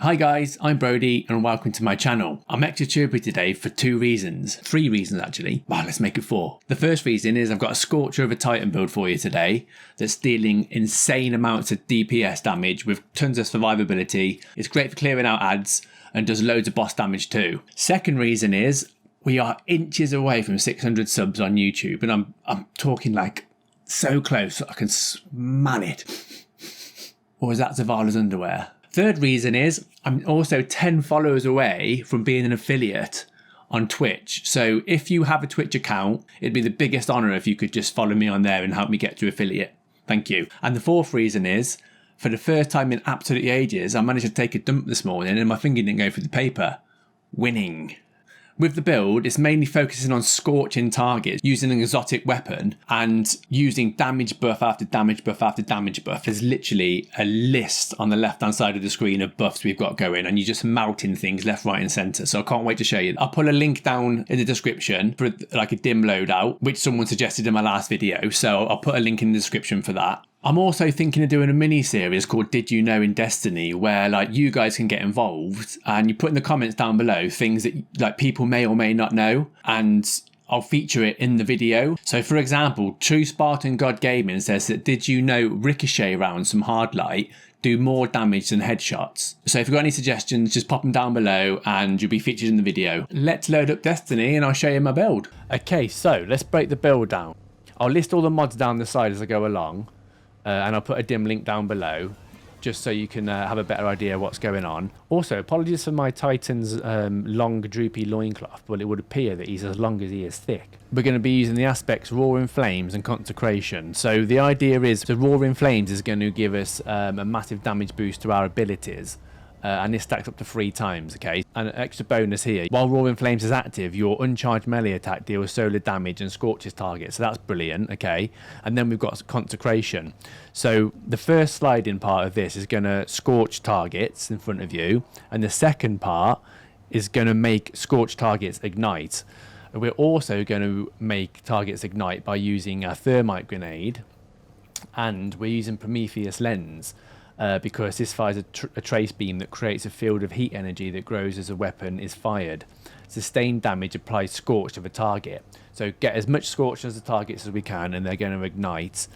Hi guys, I'm Brody and welcome to my channel. I'm extra chirpy today for 3 reasons actually. Well, let's make it 4. The first reason is I've got a scorcher of a Titan build for you today that's dealing insane amounts of DPS damage with tons of survivability. It's great for clearing out ads and does loads of boss damage too. Second reason is we are inches away from 600 subs on YouTube and I'm talking like so close I can smell it. Or is that Zavala's underwear? Third reason is I'm also 10 followers away from being an affiliate on Twitch. So if you have a Twitch account, it'd be the biggest honour if you could just follow me on there and help me get to affiliate. Thank you. And the fourth reason is, for the first time in absolutely ages, I managed to take a dump this morning and my finger didn't go through the paper. Winning. With the build, it's mainly focusing on scorching targets, using an exotic weapon and using damage buff after damage buff after damage buff. There's literally a list on the left-hand side of the screen of buffs we've got going and you're just melting things left, right and centre. So I can't wait to show you. I'll put a link down in the description for like a dim loadout, which someone suggested in my last video. So I'll put a link in the description for that. I'm also thinking of doing a mini series called Did You Know in Destiny, where like you guys can get involved and you put in the comments down below things that like people may or may not know, and I'll feature it in the video. So for example, True Spartan God Gaming says that did you know ricochet rounds from hard light do more damage than headshots? So if you've got any suggestions, just pop them down below and you'll be featured in the video. Let's load up Destiny and I'll show you my build. Okay, so let's break the build down. I'll list all the mods down the side as I go along. And I'll put a dim link down below just so you can have a better idea of what's going on. Also, apologies for my Titan's long droopy loincloth, but it would appear that he's as long as he is thick. We're going to be using the aspects Roaring Flames and Consecration. So the idea is the Roaring Flames is going to give us a massive damage boost to our abilities. And this stacks up to 3 times, okay? And an extra bonus here. While Roaring Flames is active, your uncharged melee attack deals solar damage and scorches targets. So that's brilliant, okay? And then we've got Consecration. So the first sliding part of this is going to scorch targets in front of you. And the second part is going to make scorched targets ignite. And we're also going to make targets ignite by using a thermite grenade. And we're using Prometheus lens. Because this fires a trace beam that creates a field of heat energy that grows as a weapon is fired. Sustained damage applies scorch to the target. So get as much scorch as the targets as we can and they're going to ignite.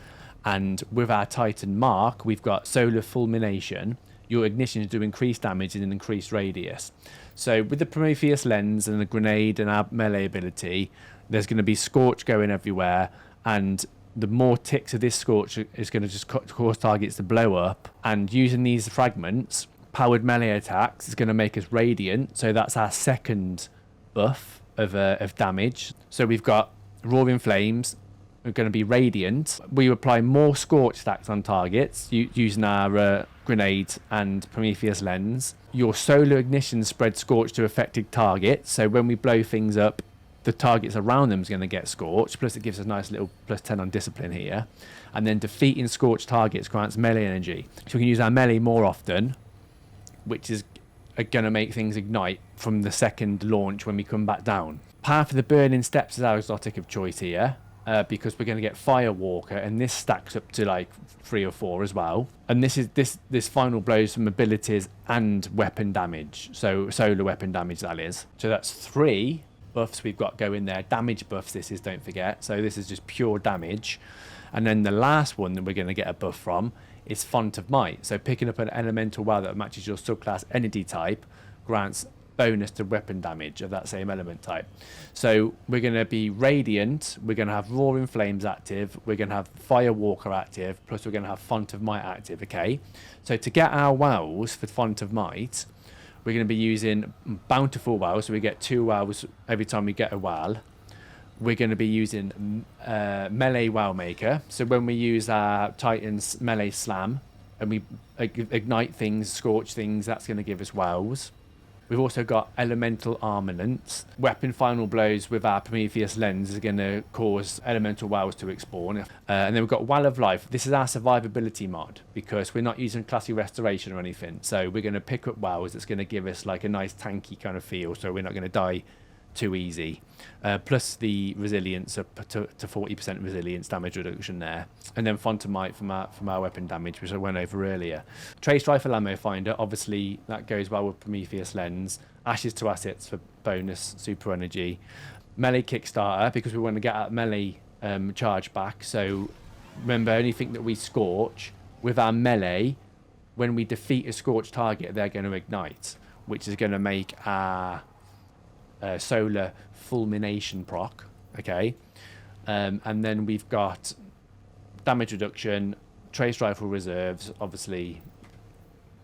And with our Titan Mark, we've got Solar Fulmination. Your ignitions do increased damage in an increased radius. So with the Prometheus lens and the grenade and our melee ability, there's going to be scorch going everywhere, and the more ticks of this scorch is going to just cause targets to blow up. And using these fragments, powered melee attacks is going to make us radiant. So that's our second buff of damage. So we've got Roaring Flames. We're going to be radiant. We apply more scorch stacks on targets using our grenade and Prometheus lens. Your solar ignition spreads scorch to affected targets. So when we blow things up, the targets around them is going to get scorched, plus it gives us a nice little plus 10 on discipline here. And then defeating scorched targets grants melee energy. So we can use our melee more often, which is going to make things ignite from the second launch when we come back down. Path of the Burning Steps is our exotic of choice here, because we're going to get Firewalker, and this stacks up to like 3 or 4 as well. And this final blows from abilities and weapon damage, so solar weapon damage that is. So that's 3 buffs we've got going there. Damage buffs this is, don't forget. So this is just pure damage. And then the last one that we're going to get a buff from is Font of Might. So picking up an elemental wow that matches your subclass entity type grants bonus to weapon damage of that same element type. So we're going to be Radiant, we're going to have Roaring Flames active, we're going to have Firewalker active, plus we're going to have Font of Might active, okay? So to get our wows for Font of Might, we're going to be using Bountiful Wow, so we get 2 wows every time we get a wow. We're going to be using Melee Wow Maker. So when we use our Titan's Melee Slam and we ignite things, scorch things, that's going to give us wows. We've also got Elemental Armaments. Weapon Final Blows with our Prometheus lens is going to cause elemental wows to spawn. And then we've got Well of Life. This is our survivability mod because we're not using classy restoration or anything. So we're going to pick up wows that's going to give us like a nice tanky kind of feel, so we're not going to die too easy. Plus the resilience up to 40% resilience damage reduction there. And then Fontamite from our weapon damage, which I went over earlier. Trace Rifle Ammo Finder, obviously that goes well with Prometheus Lens. Ashes to Assets for bonus super energy. Melee Kickstarter, because we want to get that melee charge back. So remember, anything that we scorch with our melee, when we defeat a scorched target, they're going to ignite, which is going to make our solar fulmination proc. Okay, and then we've got damage reduction, trace rifle reserves. Obviously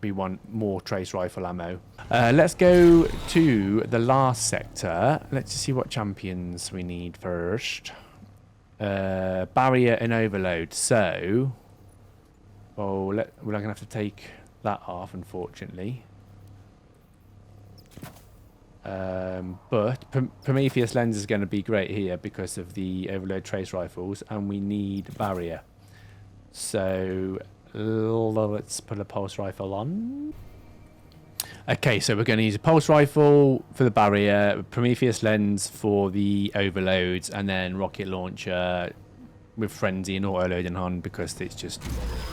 we want more trace rifle ammo. Let's go to the last sector. Let's just see what champions we need first. Barrier and overload. So we're not gonna have to take that off, unfortunately. But Prometheus Lens is going to be great here because of the overload trace rifles, and we need barrier. So let's put a pulse rifle on. Okay, so we're going to use a pulse rifle for the barrier, Prometheus Lens for the overloads, and then rocket launcher with frenzy and auto loading on, because it's just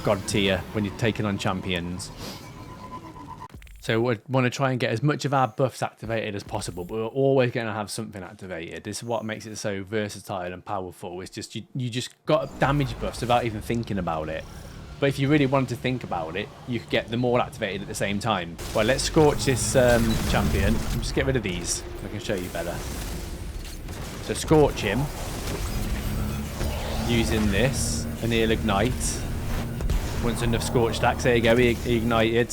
god tier when you're taking on champions. So we want to try and get as much of our buffs activated as possible, but we're always going to have something activated. This is what makes it so versatile and powerful. It's just you just got damage buffs without even thinking about it. But if you really wanted to think about it, you could get them all activated at the same time. Well, let's scorch this champion. Just get rid of these. I can show you better. So scorch him using this, and he'll ignite. Once enough scorch stacks, there you go, he ignited.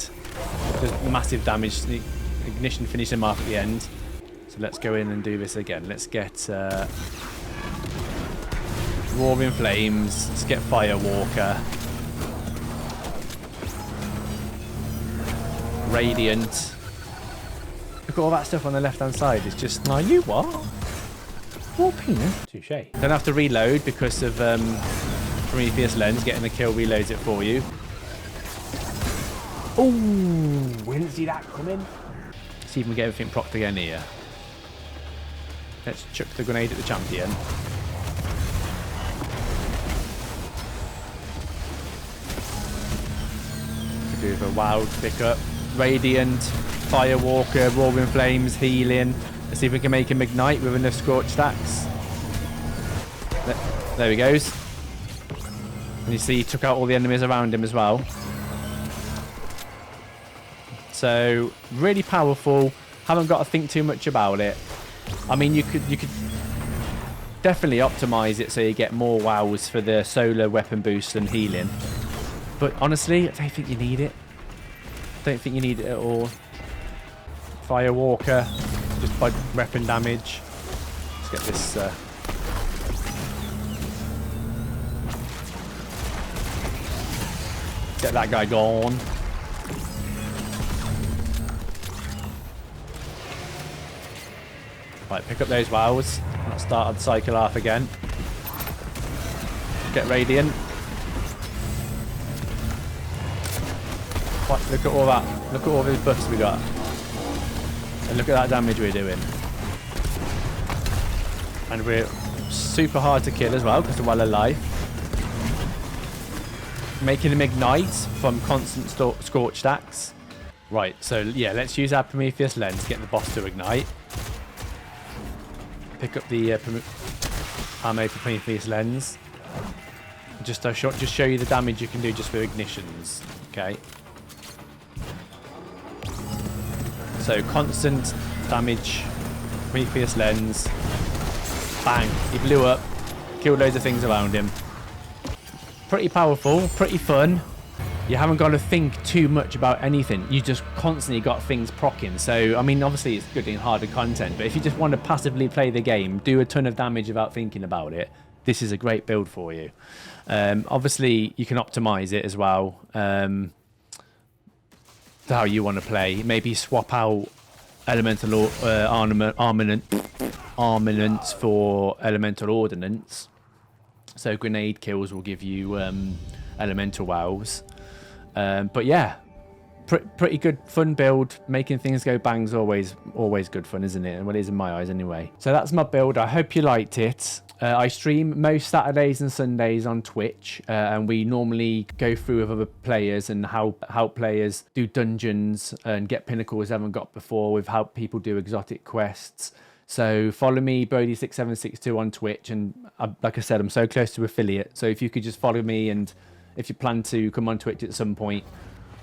Does massive damage. The ignition finished him off at the end. So let's go in and do this again. Let's get Roaring Flames. Let's get Firewalker. Radiant. Look at all that stuff on the left hand side. It's just, no, you what? More penis. Touche. Don't have to reload because of Prometheus Lens. Getting the kill reloads it for you. Oh, we didn't see that coming. See if we can get everything procced again here. Let's chuck the grenade at the champion. Could do with a wild pickup. Radiant, Firewalker, Roaring Flames, healing. Let's see if we can make him ignite with enough scorch stacks. There he goes. And you see he took out all the enemies around him as well. So really powerful. Haven't got to think too much about it. I mean, you could definitely optimize it so you get more wows for the solar weapon boost and healing. But honestly, I don't think you need it. Don't think you need it at all. Firewalker, just by weapon damage. Let's get this. Get that guy gone. Right, pick up those wows. Let's start the cycle off again. Get Radiant. What, look at all that. Look at all these buffs we got. And look at that damage we're doing. And we're super hard to kill as well because we're well alive. Making them ignite from constant scorch stacks. Right, so yeah, let's use our Prometheus Lens to get the boss to ignite. Pick up the ammo for Prometheus Lens. Just show you the damage you can do just with ignitions. Okay. So constant damage, Prometheus Lens. Bang! He blew up. Killed loads of things around him. Pretty powerful, pretty fun. You haven't got to think too much about anything. You just constantly got things proccing. So, I mean, obviously it's good in harder content, but if you just want to passively play the game, do a ton of damage without thinking about it, this is a great build for you. Obviously, you can optimize it as well to how you want to play. Maybe swap out elemental armaments for elemental ordnance. So grenade kills will give you elemental wows. But yeah, pretty good fun build. Making things go bang's always good fun, isn't it? And well, it is in my eyes anyway. So that's my build. I hope you liked it. I stream most Saturdays and Sundays on Twitch, and we normally go through with other players and help players do dungeons and get pinnacles they haven't got before. We've helped people do exotic quests. So follow me, Brody6762 on Twitch, and like I said, I'm so close to affiliate. So if you could just follow me, and if you plan to come on Twitch at some point,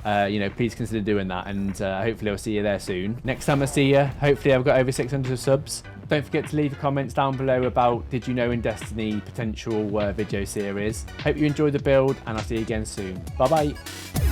please consider doing that, and hopefully I'll see you there soon. Next time I see you, hopefully I've got over 600 subs. Don't forget to leave comments down below about Did You Know in Destiny potential video series. Hope you enjoy the build, and I'll see you again soon. Bye bye.